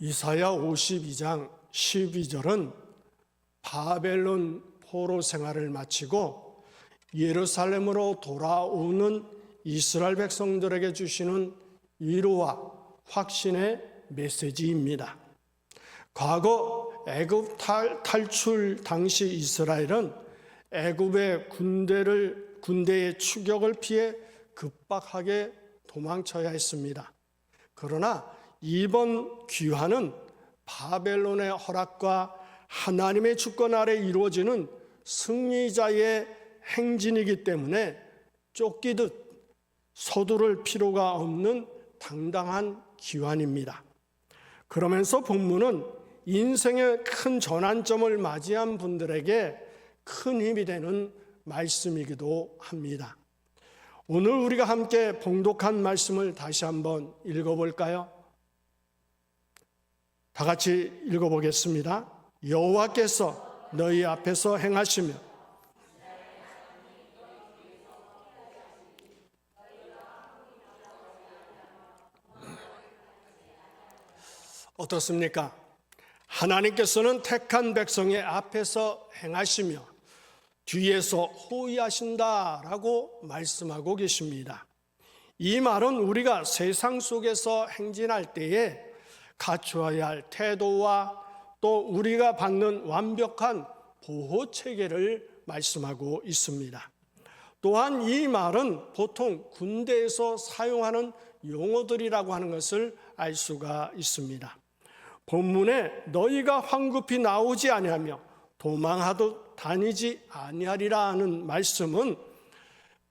이사야 52장 12절은 바벨론 포로 생활을 마치고 예루살렘으로 돌아오는 이스라엘 백성들에게 주시는 위로와 확신의 메시지입니다. 과거 애굽 탈출 당시 이스라엘은 애굽의 군대의 추격을 피해 급박하게 도망쳐야 했습니다. 그러나 이번 귀환은 바벨론의 허락과 하나님의 주권 아래 이루어지는 승리자의 행진이기 때문에 쫓기듯 서두를 필요가 없는 당당한 귀환입니다. 그러면서 본문은 인생의 큰 전환점을 맞이한 분들에게 큰 힘이 되는 말씀이기도 합니다. 오늘 우리가 함께 봉독한 말씀을 다시 한번 읽어볼까요? 다 같이 읽어보겠습니다. 여호와께서 너희 앞에서 행하시며 어떻습니까? 하나님께서는 택한 백성의 앞에서 행하시며 뒤에서 호위하신다라고 말씀하고 계십니다. 이 말은 우리가 세상 속에서 행진할 때에 갖추어야 할 태도와 또 우리가 받는 완벽한 보호 체계를 말씀하고 있습니다. 또한 이 말은 보통 군대에서 사용하는 용어들이라고 하는 것을 알 수가 있습니다. 본문에 너희가 황급히 나오지 아니하며 도망하도 다니지 아니하리라 하는 말씀은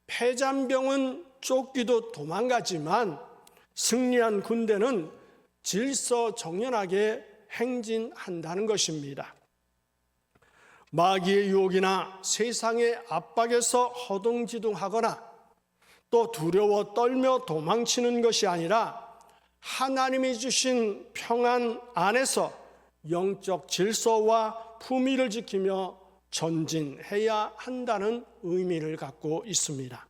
패잔병은 쫓기도 도망가지만 승리한 군대는 질서정연하게 행진한다는 것입니다. 마귀의 유혹이나 세상의 압박에서 허둥지둥하거나 또 두려워 떨며 도망치는 것이 아니라 하나님이 주신 평안 안에서 영적 질서와 품위를 지키며 전진해야 한다는 의미를 갖고 있습니다.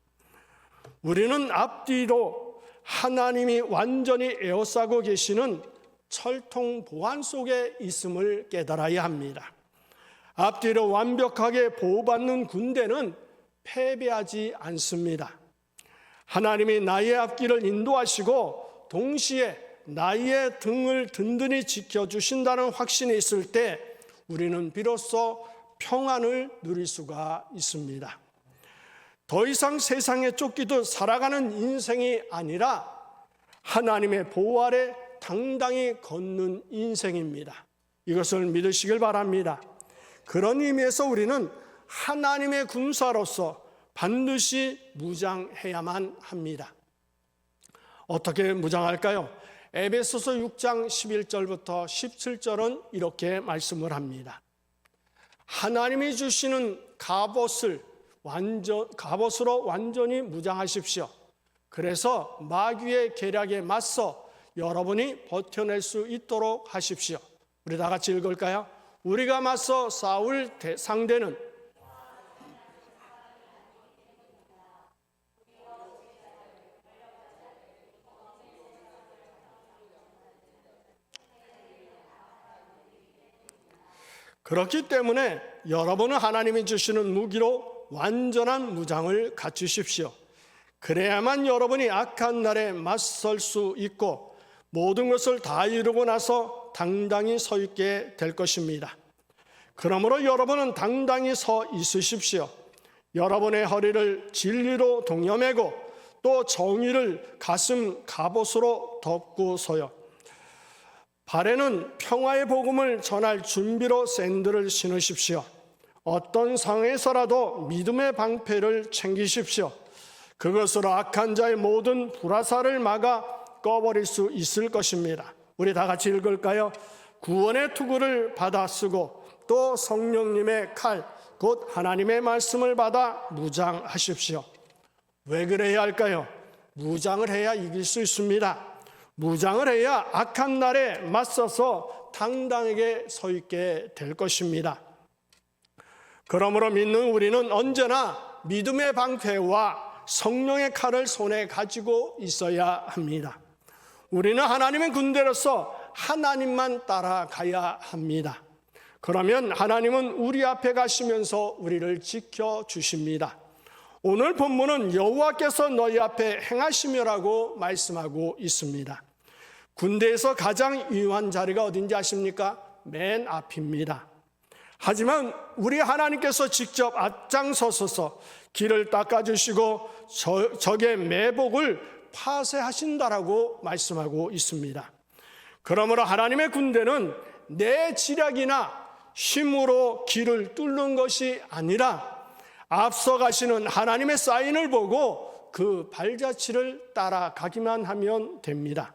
우리는 앞뒤로 하나님이 완전히 에워싸고 계시는 철통 보안 속에 있음을 깨달아야 합니다. 앞뒤로 완벽하게 보호받는 군대는 패배하지 않습니다. 하나님이 나의 앞길을 인도하시고 동시에 나의 등을 든든히 지켜주신다는 확신이 있을 때 우리는 비로소 평안을 누릴 수가 있습니다. 더 이상 세상에 쫓기듯 살아가는 인생이 아니라 하나님의 보호 아래 당당히 걷는 인생입니다. 이것을 믿으시길 바랍니다. 그런 의미에서 우리는 하나님의 군사로서 반드시 무장해야만 합니다. 어떻게 무장할까요? 에베소서 6장 11절부터 17절은 이렇게 말씀을 합니다. 하나님이 주시는 갑옷으로 완전히 무장하십시오. 그래서 마귀의 계략에 맞서 여러분이 버텨낼 수 있도록 하십시오. 우리 다 같이 읽을까요? 우리가 맞서 싸울 상대는 그렇기 때문에 여러분은 하나님이 주시는 무기로 완전한 무장을 갖추십시오. 그래야만 여러분이 악한 날에 맞설 수 있고 모든 것을 다 이루고 나서 당당히 서 있게 될 것입니다. 그러므로 여러분은 당당히 서 있으십시오. 여러분의 허리를 진리로 동여매고 또 정의를 가슴 갑옷으로 덮고서요. 발에는 평화의 복음을 전할 준비로 샌들을 신으십시오. 어떤 상황에서라도 믿음의 방패를 챙기십시오. 그것으로 악한 자의 모든 불화살을 막아 꺼버릴 수 있을 것입니다. 우리 다 같이 읽을까요? 구원의 투구를 받아 쓰고 또 성령님의 칼, 곧 하나님의 말씀을 받아 무장하십시오. 왜 그래야 할까요? 무장을 해야 이길 수 있습니다. 무장을 해야 악한 날에 맞서서 당당하게 서 있게 될 것입니다. 그러므로 믿는 우리는 언제나 믿음의 방패와 성령의 칼을 손에 가지고 있어야 합니다. 우리는 하나님의 군대로서 하나님만 따라가야 합니다. 그러면 하나님은 우리 앞에 가시면서 우리를 지켜주십니다. 오늘 본문은 여호와께서 너희 앞에 행하시며라고 말씀하고 있습니다. 군대에서 가장 위험한 자리가 어딘지 아십니까? 맨 앞입니다. 하지만 우리 하나님께서 직접 앞장서셔서 길을 닦아주시고 적의 매복을 파쇄하신다라고 말씀하고 있습니다. 그러므로 하나님의 군대는 내 지략이나 힘으로 길을 뚫는 것이 아니라 앞서 가시는 하나님의 사인을 보고 그 발자취를 따라가기만 하면 됩니다.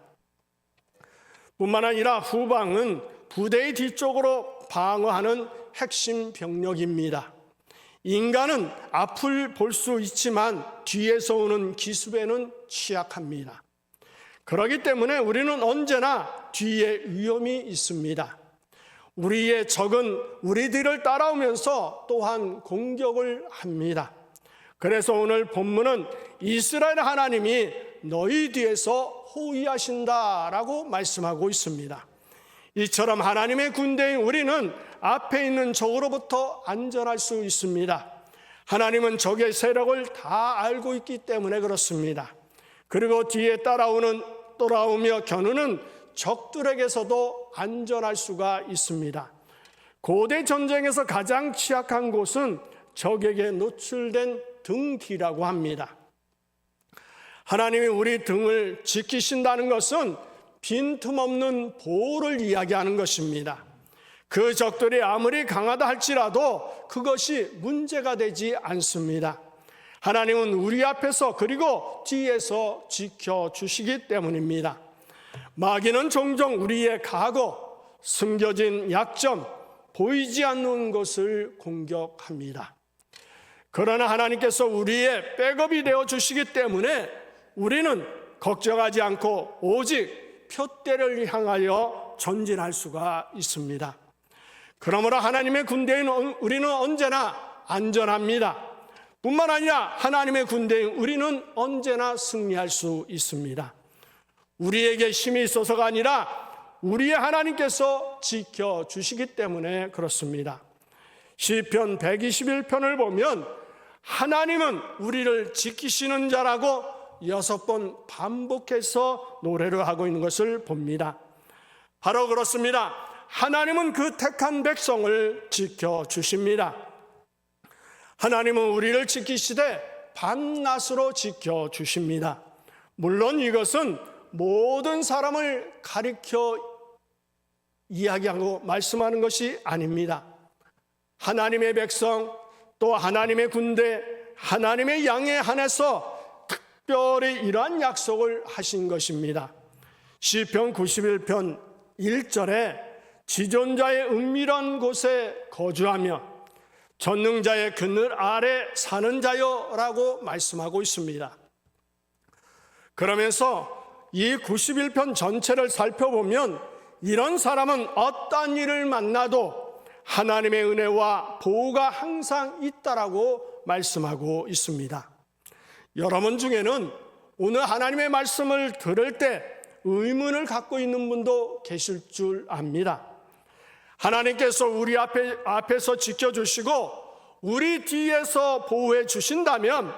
뿐만 아니라 후방은 부대의 뒤쪽으로 방어하는 핵심 병력입니다. 인간은 앞을 볼 수 있지만 뒤에서 오는 기습에는 취약합니다. 그렇기 때문에 우리는 언제나 뒤에 위험이 있습니다. 우리의 적은 우리들을 따라오면서 또한 공격을 합니다. 그래서 오늘 본문은 이스라엘 하나님이 너희 뒤에서 호위하신다라고 말씀하고 있습니다. 이처럼 하나님의 군대인 우리는 앞에 있는 적으로부터 안전할 수 있습니다. 하나님은 적의 세력을 다 알고 있기 때문에 그렇습니다. 그리고 뒤에 따라오며 겨누는 적들에게서도 안전할 수가 있습니다. 고대 전쟁에서 가장 취약한 곳은 적에게 노출된 등 뒤라고 합니다. 하나님이 우리 등을 지키신다는 것은 빈틈없는 보호를 이야기하는 것입니다. 그 적들이 아무리 강하다 할지라도 그것이 문제가 되지 않습니다. 하나님은 우리 앞에서 그리고 뒤에서 지켜주시기 때문입니다. 마귀는 종종 우리의 과거, 숨겨진 약점, 보이지 않는 것을 공격합니다. 그러나 하나님께서 우리의 백업이 되어 주시기 때문에 우리는 걱정하지 않고 오직 표대를 향하여 전진할 수가 있습니다. 그러므로 하나님의 군대인 우리는 언제나 안전합니다. 뿐만 아니라 하나님의 군대인 우리는 언제나 승리할 수 있습니다. 우리에게 힘이 있어서가 아니라 우리의 하나님께서 지켜주시기 때문에 그렇습니다. 시편 121편을 보면 하나님은 우리를 지키시는 자라고 6번 반복해서 노래를 하고 있는 것을 봅니다. 바로 그렇습니다. 하나님은 그 택한 백성을 지켜주십니다. 하나님은 우리를 지키시되 밤낮으로 지켜주십니다. 물론 이것은 모든 사람을 가리켜 이야기하고 말씀하는 것이 아닙니다. 하나님의 백성 또 하나님의 군대 하나님의 양에 한해서 특별히 이러한 약속을 하신 것입니다. 시편 91편 1절에 지존자의 은밀한 곳에 거주하며 전능자의 그늘 아래 사는 자여라고 말씀하고 있습니다. 그러면서 이 91편 전체를 살펴보면 이런 사람은 어떠한 일을 만나도 하나님의 은혜와 보호가 항상 있다라고 말씀하고 있습니다. 여러분 중에는 오늘 하나님의 말씀을 들을 때 의문을 갖고 있는 분도 계실 줄 압니다. 하나님께서 우리 앞에서 지켜주시고 우리 뒤에서 보호해 주신다면,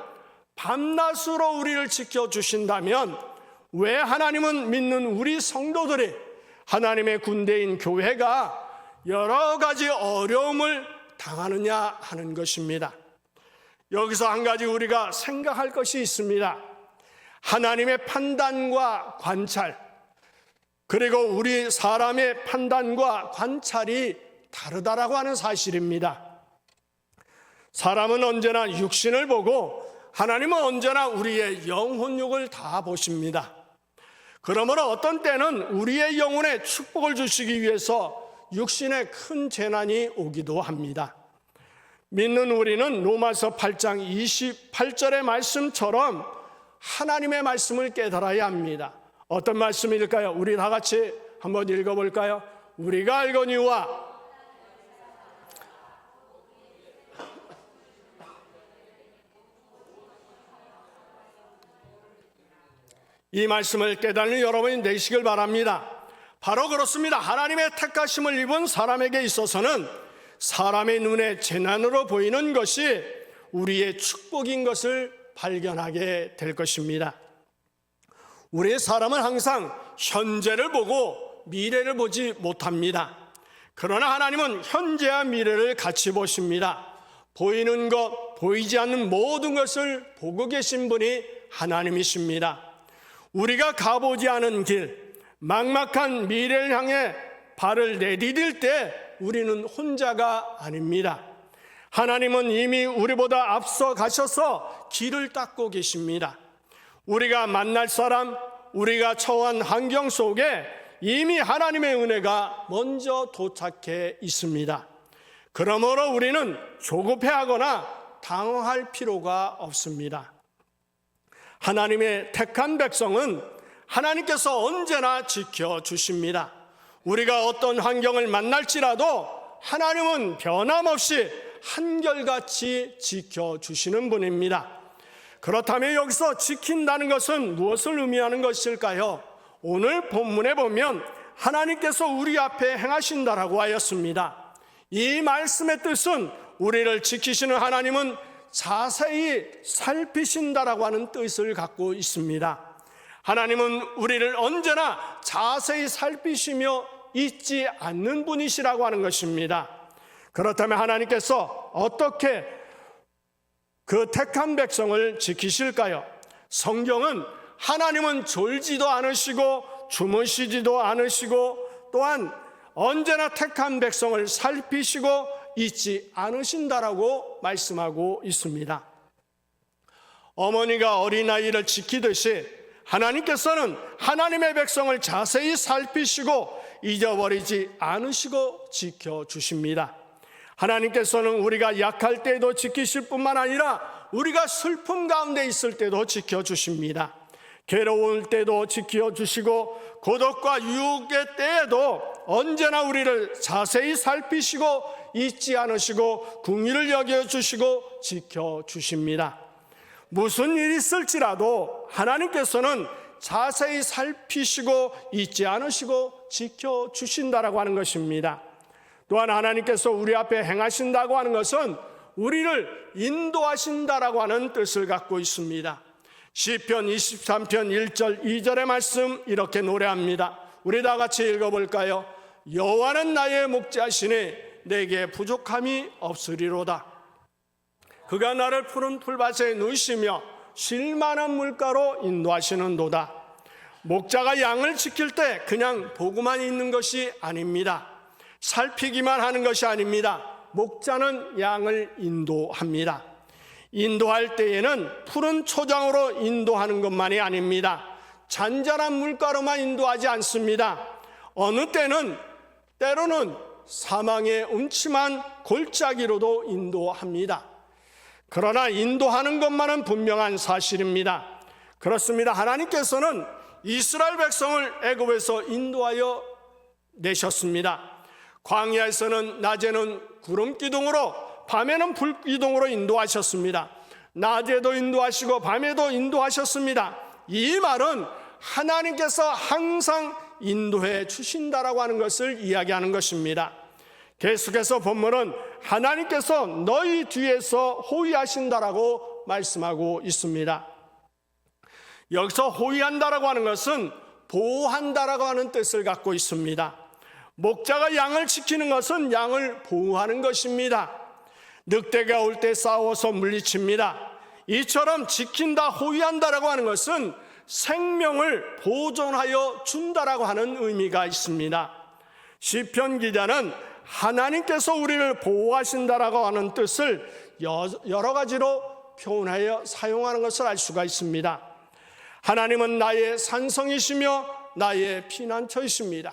밤낮으로 우리를 지켜주신다면 왜 하나님은 믿는 우리 성도들이, 하나님의 군대인 교회가 여러 가지 어려움을 당하느냐 하는 것입니다. 여기서 한 가지 우리가 생각할 것이 있습니다. 하나님의 판단과 관찰, 그리고 우리 사람의 판단과 관찰이 다르다라고 하는 사실입니다. 사람은 언제나 육신을 보고 하나님은 언제나 우리의 영혼육을 다 보십니다. 그러므로 어떤 때는 우리의 영혼에 축복을 주시기 위해서 육신에 큰 재난이 오기도 합니다. 믿는 우리는 로마서 8장 28절의 말씀처럼 하나님의 말씀을 깨달아야 합니다. 어떤 말씀일까요? 우리 다 같이 한번 읽어볼까요? 우리가 알거니와 이 말씀을 깨닫는 여러분이 되시길 바랍니다. 바로 그렇습니다. 하나님의 택하심을 입은 사람에게 있어서는 사람의 눈에 재난으로 보이는 것이 우리의 축복인 것을 발견하게 될 것입니다. 우리의 사람은 항상 현재를 보고 미래를 보지 못합니다. 그러나 하나님은 현재와 미래를 같이 보십니다. 보이는 것, 보이지 않는 모든 것을 보고 계신 분이 하나님이십니다. 우리가 가보지 않은 길, 막막한 미래를 향해 발을 내디딜 때 우리는 혼자가 아닙니다. 하나님은 이미 우리보다 앞서 가셔서 길을 닦고 계십니다. 우리가 만날 사람, 우리가 처한 환경 속에 이미 하나님의 은혜가 먼저 도착해 있습니다. 그러므로 우리는 조급해하거나 당황할 필요가 없습니다. 하나님의 택한 백성은 하나님께서 언제나 지켜주십니다. 우리가 어떤 환경을 만날지라도 하나님은 변함없이 한결같이 지켜주시는 분입니다. 그렇다면 여기서 지킨다는 것은 무엇을 의미하는 것일까요? 오늘 본문에 보면 하나님께서 우리 앞에 행하신다라고 하였습니다. 이 말씀의 뜻은 우리를 지키시는 하나님은 자세히 살피신다라고 하는 뜻을 갖고 있습니다. 하나님은 우리를 언제나 자세히 살피시며 잊지 않는 분이시라고 하는 것입니다. 그렇다면 하나님께서 어떻게 그 택한 백성을 지키실까요? 성경은 하나님은 졸지도 않으시고 주무시지도 않으시고 또한 언제나 택한 백성을 살피시고 잊지 않으신다라고 말씀하고 있습니다. 어머니가 어린아이를 지키듯이 하나님께서는 하나님의 백성을 자세히 살피시고 잊어버리지 않으시고 지켜주십니다. 하나님께서는 우리가 약할 때도 지키실 뿐만 아니라 우리가 슬픔 가운데 있을 때도 지켜주십니다. 괴로울 때도 지켜주시고 고독과 유혹의 때에도 언제나 우리를 자세히 살피시고 잊지 않으시고 긍휼을 여겨주시고 지켜주십니다. 무슨 일이 있을지라도 하나님께서는 자세히 살피시고 잊지 않으시고 지켜주신다라고 하는 것입니다. 또한 하나님께서 우리 앞에 행하신다고 하는 것은 우리를 인도하신다라고 하는 뜻을 갖고 있습니다. 시편 23편 1절 2절의 말씀 이렇게 노래합니다. 우리 다 같이 읽어볼까요? 여호와는 나의 목자시니 내게 부족함이 없으리로다. 그가 나를 푸른 풀밭에 누이시며 쉴만한 물가로 인도하시는도다. 목자가 양을 지킬 때 그냥 보고만 있는 것이 아닙니다. 살피기만 하는 것이 아닙니다. 목자는 양을 인도합니다. 인도할 때에는 푸른 초장으로 인도하는 것만이 아닙니다. 잔잔한 물가로만 인도하지 않습니다. 어느 때로는 사망의 음침한 골짜기로도 인도합니다. 그러나 인도하는 것만은 분명한 사실입니다. 그렇습니다. 하나님께서는 이스라엘 백성을 애굽에서 인도하여 내셨습니다. 광야에서는 낮에는 구름 기둥으로 밤에는 불 기둥으로 인도하셨습니다. 낮에도 인도하시고 밤에도 인도하셨습니다. 이 말은 하나님께서 항상 인도해 주신다라고 하는 것을 이야기하는 것입니다. 계속해서 본문은 하나님께서 너희 뒤에서 호위하신다라고 말씀하고 있습니다. 여기서 호위한다라고 하는 것은 보호한다라고 하는 뜻을 갖고 있습니다. 목자가 양을 지키는 것은 양을 보호하는 것입니다. 늑대가 올 때 싸워서 물리칩니다. 이처럼 지킨다, 호위한다라고 하는 것은 생명을 보존하여 준다라고 하는 의미가 있습니다. 시편 기자는 하나님께서 우리를 보호하신다라고 하는 뜻을 여러 가지로 표현하여 사용하는 것을 알 수가 있습니다. 하나님은 나의 산성이시며 나의 피난처이십니다.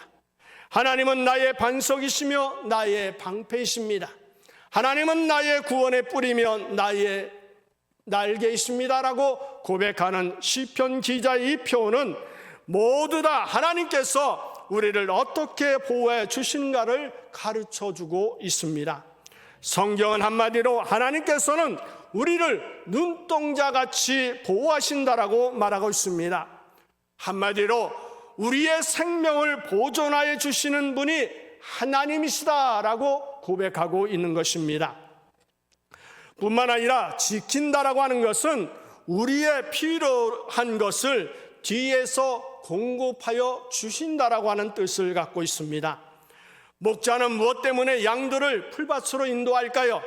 하나님은 나의 반석이시며 나의 방패이십니다. 하나님은 나의 구원의 뿌리며 나의 날개이십니다라고 고백하는 시편 기자의 이 표현은 모두 다 하나님께서 우리를 어떻게 보호해 주신가를 가르쳐주고 있습니다. 성경은 한마디로 하나님께서는 우리를 눈동자같이 보호하신다라고 말하고 있습니다. 한마디로 우리의 생명을 보존하여 주시는 분이 하나님이시다라고 고백하고 있는 것입니다. 뿐만 아니라 지킨다라고 하는 것은 우리의 필요한 것을 뒤에서 공급하여 주신다라고 하는 뜻을 갖고 있습니다. 목자는 무엇 때문에 양들을 풀밭으로 인도할까요?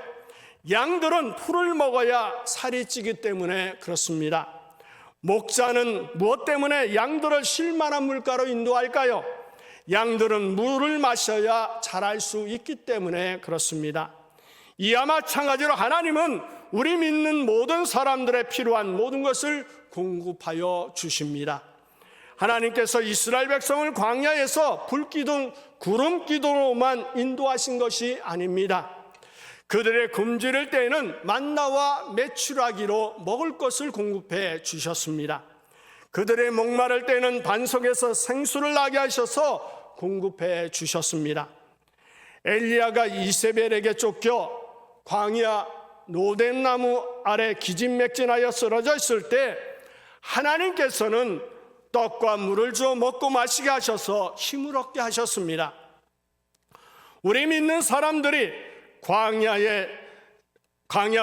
양들은 풀을 먹어야 살이 찌기 때문에 그렇습니다. 목자는 무엇 때문에 양들을 쉴만한 물가로 인도할까요? 양들은 물을 마셔야 자랄 수 있기 때문에 그렇습니다. 이와 마찬가지로 하나님은 우리 믿는 모든 사람들의 필요한 모든 것을 공급하여 주십니다. 하나님께서 이스라엘 백성을 광야에서 불기둥, 구름기둥으로만 인도하신 것이 아닙니다. 그들의 굶주릴 때에는 만나와 메추라기로 먹을 것을 공급해 주셨습니다. 그들의 목마를 때는 반석에서 생수를 나게 하셔서 공급해 주셨습니다. 엘리야가 이세벨에게 쫓겨 광야 노뎀나무 아래 기진맥진하여 쓰러져 있을 때 하나님께서는 떡과 물을 주어 먹고 마시게 하셔서 힘을 얻게 하셨습니다. 우리 믿는 사람들이 광야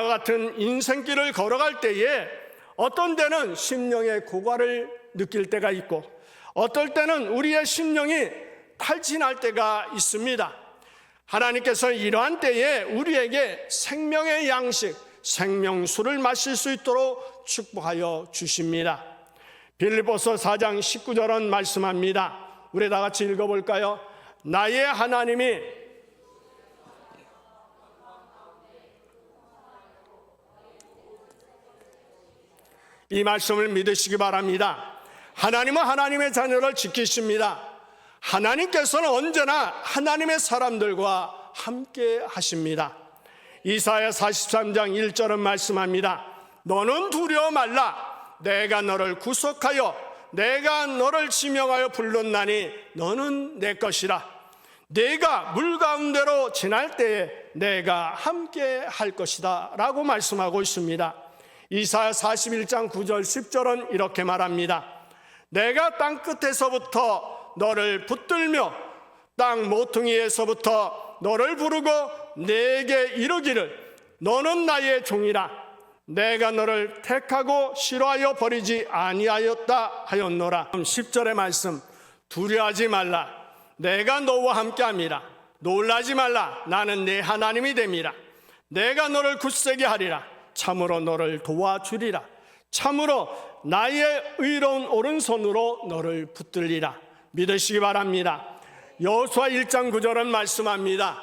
같은 인생길을 걸어갈 때에 어떤 때는 심령의 고갈을 느낄 때가 있고 어떨 때는 우리의 심령이 탈진할 때가 있습니다. 하나님께서 이러한 때에 우리에게 생명의 양식, 생명수를 마실 수 있도록 축복하여 주십니다. 빌립보서 4장 19절은 말씀합니다. 우리 다 같이 읽어볼까요? 나의 하나님이 이 말씀을 믿으시기 바랍니다. 하나님은 하나님의 자녀를 지키십니다. 하나님께서는 언제나 하나님의 사람들과 함께 하십니다. 이사야 43장 1절은 말씀합니다. 너는 두려워 말라. 내가 너를 구속하여 내가 너를 지명하여 불렀나니 너는 내 것이라. 내가 물 가운데로 지날 때에 내가 함께 할 것이다 라고 말씀하고 있습니다. 이사야 41장 9절 10절은 이렇게 말합니다. 내가 땅끝에서부터 너를 붙들며 땅 모퉁이에서부터 너를 부르고 내게 이르기를 너는 나의 종이라. 내가 너를 택하고 싫어하여 버리지 아니하였다 하였노라. 10절의 말씀, 두려워하지 말라. 내가 너와 함께함이라. 놀라지 말라. 나는 내 하나님이 됨이라. 내가 너를 굳세게 하리라. 참으로 너를 도와주리라. 참으로 나의 의로운 오른손으로 너를 붙들리라. 믿으시기 바랍니다. 여호수아 1장 9절은 말씀합니다.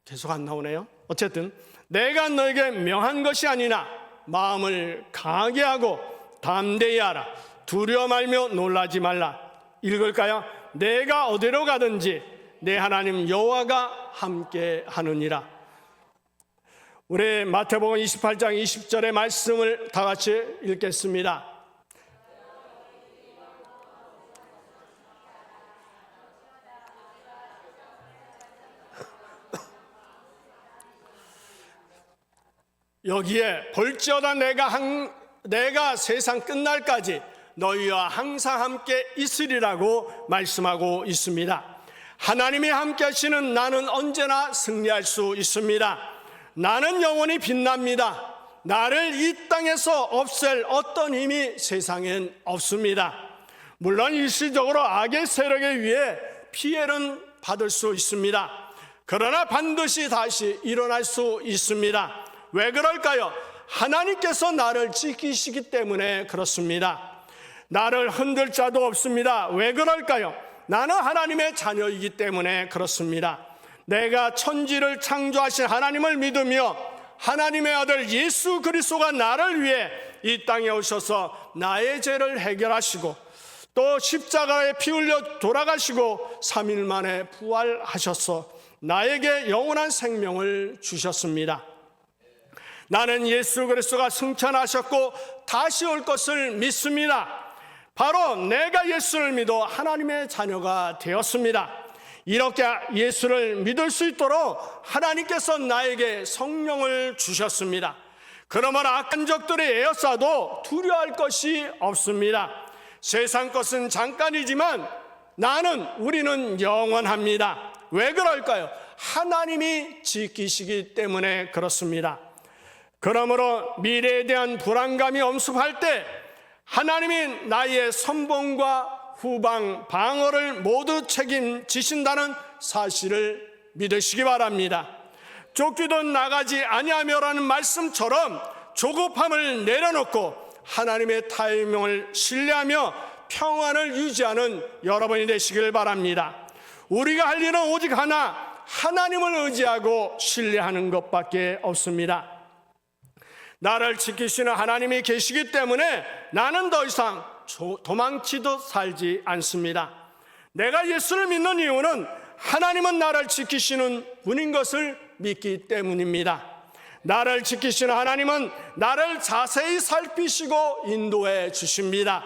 계속 안 나오네요. 어쨌든 내가 너에게 명한 것이 아니나 마음을 강하게 하고 담대히 하라. 두려워 말며 놀라지 말라. 읽을까요? 내가 어디로 가든지 내 하나님 여호와가 함께 하느니라. 우리 마태복음 28장 20절의 말씀을 다 같이 읽겠습니다. 여기에 볼지어다 내가 세상 끝날까지 너희와 항상 함께 있으리라고 말씀하고 있습니다. 하나님이 함께 하시는 나는 언제나 승리할 수 있습니다. 나는 영원히 빛납니다. 나를 이 땅에서 없앨 어떤 힘이 세상엔 없습니다. 물론 일시적으로 악의 세력에 의해 피해는 받을 수 있습니다. 그러나 반드시 다시 일어날 수 있습니다. 왜 그럴까요? 하나님께서 나를 지키시기 때문에 그렇습니다. 나를 흔들 자도 없습니다. 왜 그럴까요? 나는 하나님의 자녀이기 때문에 그렇습니다. 내가 천지를 창조하신 하나님을 믿으며 하나님의 아들 예수 그리스도가 나를 위해 이 땅에 오셔서 나의 죄를 해결하시고 또 십자가에 피 흘려 돌아가시고 3일 만에 부활하셔서 나에게 영원한 생명을 주셨습니다. 나는 예수 그리스도가 승천하셨고 다시 올 것을 믿습니다. 바로 내가 예수를 믿어 하나님의 자녀가 되었습니다. 이렇게 예수를 믿을 수 있도록 하나님께서 나에게 성령을 주셨습니다. 그러므로 악한 적들이 에워싸도 두려워할 것이 없습니다. 세상 것은 잠깐이지만 우리는 영원합니다. 왜 그럴까요? 하나님이 지키시기 때문에 그렇습니다. 그러므로 미래에 대한 불안감이 엄습할 때 하나님이 나의 선봉과 후방, 방어를 모두 책임지신다는 사실을 믿으시기 바랍니다. 쫓기도 나가지 아니하며라는 말씀처럼 조급함을 내려놓고 하나님의 타이밍을 신뢰하며 평안을 유지하는 여러분이 되시길 바랍니다. 우리가 할 일은 오직 하나, 하나님을 의지하고 신뢰하는 것밖에 없습니다. 나를 지키시는 하나님이 계시기 때문에 나는 더 이상 도망치듯 살지 않습니다. 내가 예수를 믿는 이유는 하나님은 나를 지키시는 분인 것을 믿기 때문입니다. 나를 지키시는 하나님은 나를 자세히 살피시고 인도해 주십니다.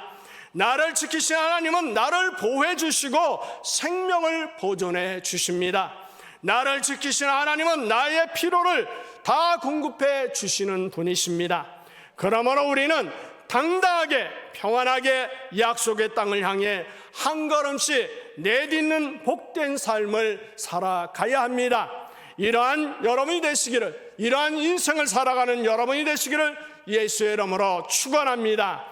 나를 지키시는 하나님은 나를 보호해 주시고 생명을 보존해 주십니다. 나를 지키시는 하나님은 나의 필요를 다 공급해 주시는 분이십니다. 그러므로 우리는 당당하게 평안하게 약속의 땅을 향해 한 걸음씩 내딛는 복된 삶을 살아가야 합니다. 이러한 여러분이 되시기를, 이러한 인생을 살아가는 여러분이 되시기를 예수의 이름으로 축원합니다.